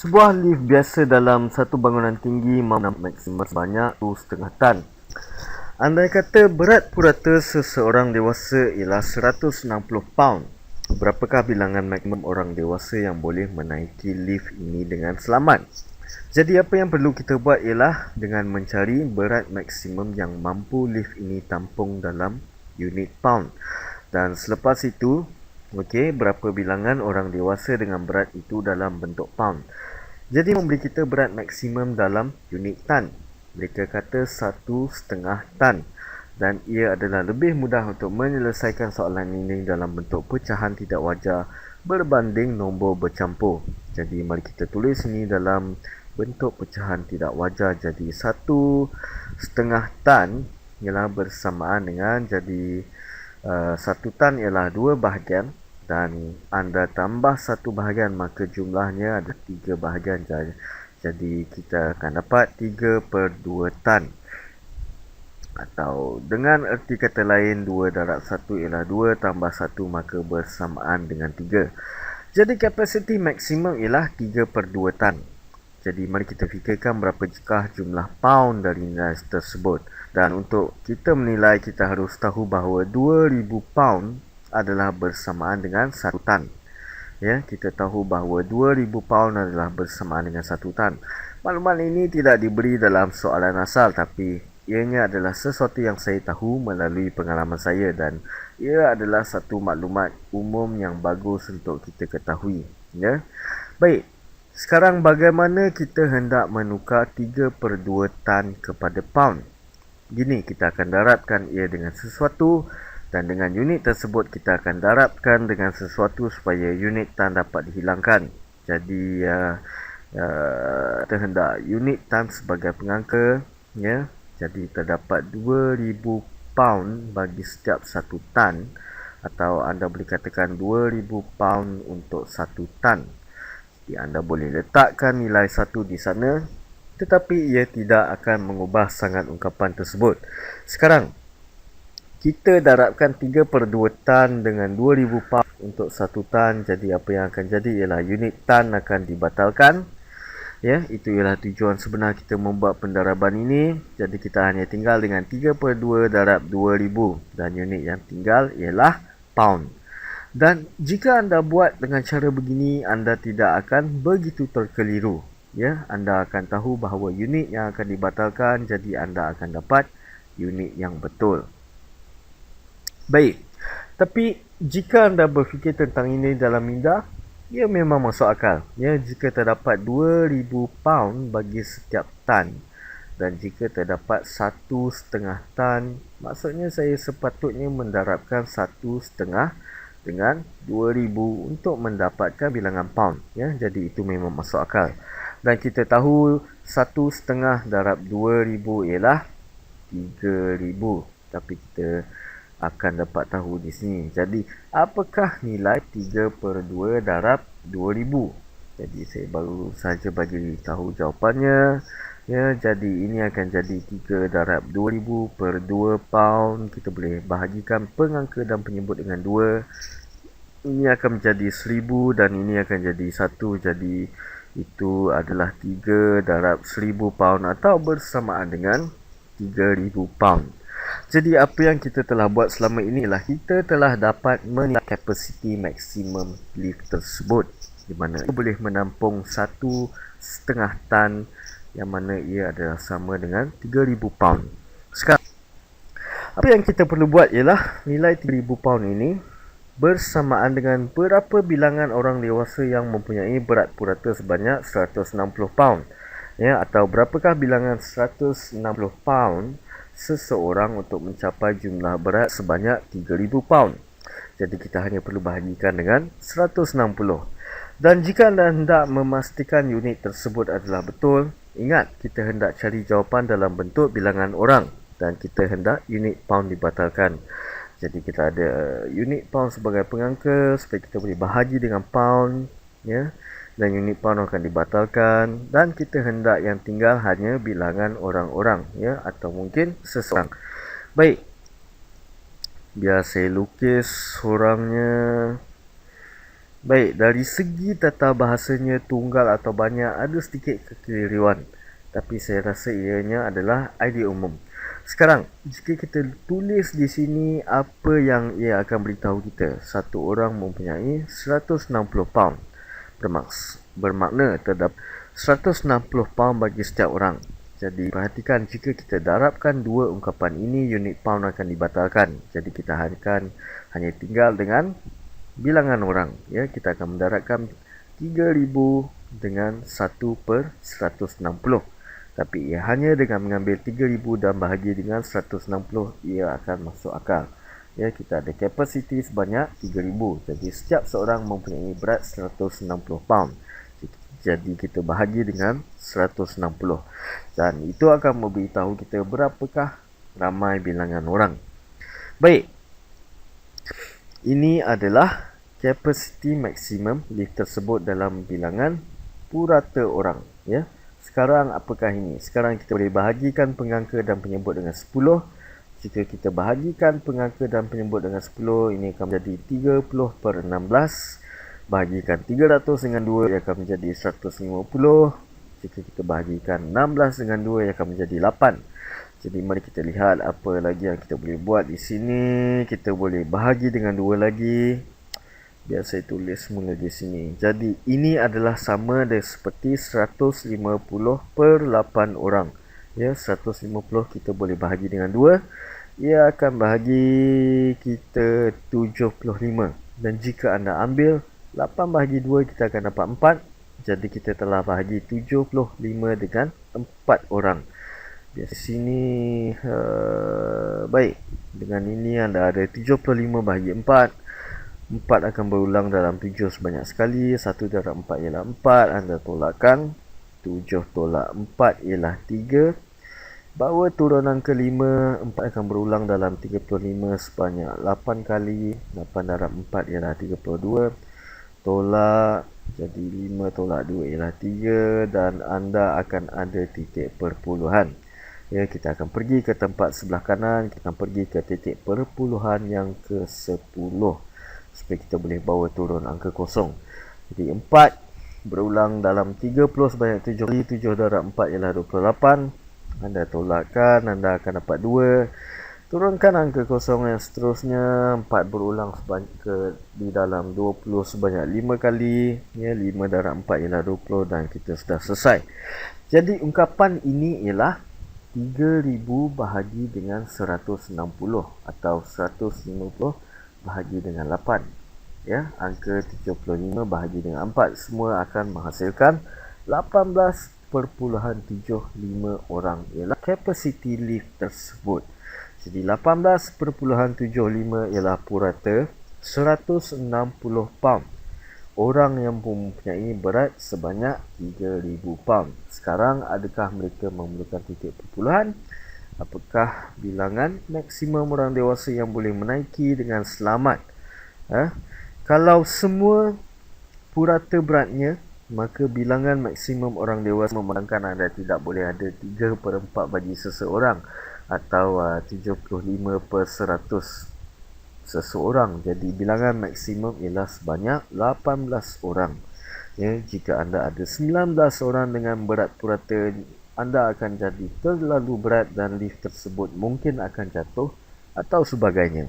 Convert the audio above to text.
Sebuah lift biasa dalam satu bangunan tinggi mampu maksimum sebanyak 2,5 tan. Andai kata berat purata seseorang dewasa ialah 160 pound, berapakah bilangan maksimum orang dewasa yang boleh menaiki lift ini dengan selamat? Jadi apa yang perlu kita buat ialah dengan mencari berat maksimum yang mampu lift ini tampung dalam unit pound. Dan selepas itu, berapa bilangan orang dewasa dengan berat itu dalam bentuk pound. Jadi memberi kita berat maksimum dalam unit tan. Mereka kata 1,5 tan. Dan ia adalah lebih mudah untuk menyelesaikan soalan ini dalam bentuk pecahan tidak wajar berbanding nombor bercampur. Jadi mari kita tulis ini dalam bentuk pecahan tidak wajar. Jadi 1,5 tan ialah bersamaan dengan jadi 1 tan ialah 2 bahagian. Dan anda tambah 1 bahagian, maka jumlahnya ada 3 bahagian. Jadi kita akan dapat 3/2 tan. Atau dengan erti kata lain, 2/1 ialah 2 tambah 1, maka bersamaan dengan 3. Jadi kapasiti maksimum ialah 3/2 tan. Jadi mari kita fikirkan berapa jika jumlah pound dari nilai tersebut. Dan untuk kita menilai, kita harus tahu bahawa 2,000 pound adalah bersamaan dengan 1 tan. Ya, kita tahu bahawa 2,000 pound adalah bersamaan dengan 1 tan. Maklumat ini tidak diberi dalam soalan asal, tapi ianya adalah sesuatu yang saya tahu melalui pengalaman saya, dan ia adalah satu maklumat umum yang bagus untuk kita ketahui. Ya. Baik, sekarang bagaimana kita hendak menukar 3/2 tan kepada pound? Gini, kita akan darabkan ia dengan sesuatu, dan dengan unit tersebut kita akan darabkan dengan sesuatu supaya unit tan dapat dihilangkan. Jadi kita hendak unit tan sebagai pengangka, ya. Jadi terdapat 2,000 pound bagi setiap 1 tan, atau anda boleh katakan 2,000 pound untuk 1 tan. Jadi anda boleh letakkan nilai 1 di sana, tetapi ia tidak akan mengubah sangat ungkapan tersebut. Sekarang kita darabkan 3/2 tan dengan 2,000 pound untuk 1 tan. Jadi apa yang akan jadi ialah unit tan akan dibatalkan. Ya, itu ialah tujuan sebenar kita membuat pendaraban ini. Jadi kita hanya tinggal dengan 3/2 darab 2,000, dan unit yang tinggal ialah pound. Dan jika anda buat dengan cara begini, anda tidak akan begitu terkeliru. Ya, anda akan tahu bahawa unit yang akan dibatalkan, jadi anda akan dapat unit yang betul. Baik, tapi jika anda berfikir tentang ini dalam minda, ia memang masuk akal. Ya, jika terdapat 2,000 pound bagi setiap tan, dan jika terdapat 1,5 tan, maksudnya saya sepatutnya mendarabkan 1,5 dengan 2,000 untuk mendapatkan bilangan pound. Ya, jadi itu memang masuk akal. Dan kita tahu 1,5 darab 2,000 ialah 3,000. Tapi kita akan dapat tahu di sini. Jadi, apakah nilai 3/2 darab 2,000? Jadi, saya baru saja bagi tahu jawapannya. Ya, jadi ini akan jadi 3 darab 2,000 per 2 pound. Kita boleh bahagikan pengangka dan penyebut dengan 2. Ini akan menjadi 1,000 dan ini akan jadi 1. Jadi, itu adalah 3 darab 1,000 pound atau bersamaan dengan 3,000 pound. Jadi apa yang kita telah buat selama ini ialah kita telah dapat menilai kapasiti maksimum lift tersebut, di mana ia boleh menampung 1,5 tan, yang mana ia adalah sama dengan 3,000 pound. Sekarang, apa yang kita perlu buat ialah nilai 3,000 pound ini bersamaan dengan berapa bilangan orang dewasa yang mempunyai berat purata sebanyak 160 pound. Ya, atau berapakah bilangan 160 pound seseorang untuk mencapai jumlah berat sebanyak 3,000 pound. Jadi kita hanya perlu bahagikan dengan 160. Dan jika anda hendak memastikan unit tersebut adalah betul, ingat kita hendak cari jawapan dalam bentuk bilangan orang, dan kita hendak unit pound dibatalkan. Jadi kita ada unit pound sebagai pengangka supaya kita boleh bahagi dengan pound, ya. Dan unit pound akan dibatalkan, dan kita hendak yang tinggal hanya bilangan orang-orang, ya, atau mungkin seseorang. Baik, biar saya lukis orangnya. Baik, dari segi tata bahasanya tunggal atau banyak ada sedikit kekeliruan. Tapi saya rasa ianya adalah idea umum. Sekarang, jika kita tulis di sini apa yang ia akan beritahu kita. Satu orang mempunyai 160 pound. Bermakna terdapat 160 pound bagi setiap orang. Jadi perhatikan, jika kita darabkan dua ungkapan ini, unit pound akan dibatalkan. Jadi kita akan hanya tinggal dengan bilangan orang, ya. Kita akan mendarabkan 3000 dengan 1/160. Tapi ia hanya dengan mengambil 3000 dan bahagi dengan 160, ia akan masuk akal. Ya, kita ada kapasiti sebanyak 3000. Jadi setiap seorang mempunyai berat 160 pound. Jadi kita bahagi dengan 160. Dan itu akan memberitahu kita berapakah ramai bilangan orang. Baik. Ini adalah capacity maksimum lift tersebut dalam bilangan purata orang, ya. Sekarang apakah ini? Sekarang kita boleh bahagikan pengangka dan penyebut dengan 10. Jika kita bahagikan pengangka dan penyebut dengan 10, ini akan menjadi 30/16. Bahagikan 300 dengan 2, ia akan menjadi 150. Jika kita bahagikan 16 dengan 2, ia akan menjadi 8. Jadi mari kita lihat apa lagi yang kita boleh buat di sini. Kita boleh bahagi dengan 2 lagi. Biar saya tulis mula di sini. Jadi ini adalah sama dengan seperti 150/8 orang. Ya, 150 kita boleh bahagi dengan 2. Ia akan bahagi kita 75. Dan jika anda ambil 8 bahagi 2, kita akan dapat 4. Jadi kita telah bahagi 75 dengan 4 orang. Di sini baik. Dengan ini anda ada 75 bahagi 4. 4 akan berulang dalam 7 sebanyak sekali. 1 darab 4 ialah 4. Anda tolakkan. 7 tolak 4 ialah 3. Bawa turunan ke 5. 4 akan berulang dalam 35 sebanyak 8 kali. 8 darab 4 ialah 32. Tolak. Jadi 5 tolak 2 ialah 3. Dan anda akan ada titik perpuluhan. Ya, kita akan pergi ke tempat sebelah kanan. Kita akan pergi ke titik perpuluhan yang ke-10. Supaya kita boleh bawa turun angka kosong. Jadi 4 berulang dalam 30 sebanyak 7 kali. 7 darab 4 ialah 28. Anda tolakkan, anda akan dapat 2. Turunkan angka kosong yang seterusnya. 4 berulang di dalam 20 sebanyak 5 kali. Ya, 5 darab 4 ialah 20 dan kita sudah selesai. Jadi ungkapan ini ialah 3000 bahagi dengan 160 atau 150 bahagi dengan 8. Ya, angka 75 bahagi dengan 4 semua akan menghasilkan 18.75 orang ialah capacity lift tersebut. Jadi 18.75 ialah purata 160 pound. Orang yang mempunyai berat sebanyak 3000 pound. Sekarang adakah mereka memerlukan titik perpuluhan? Apakah bilangan maksimum orang dewasa yang boleh menaiki dengan selamat? Kalau semua purata beratnya, maka bilangan maksimum orang dewasa memandangkan anda tidak boleh ada 3/4 bagi seseorang atau 75/100 seseorang. Jadi bilangan maksimum ialah sebanyak 18 orang. Ya, jika anda ada 19 orang dengan berat purata, anda akan jadi terlalu berat dan lift tersebut mungkin akan jatuh atau sebagainya.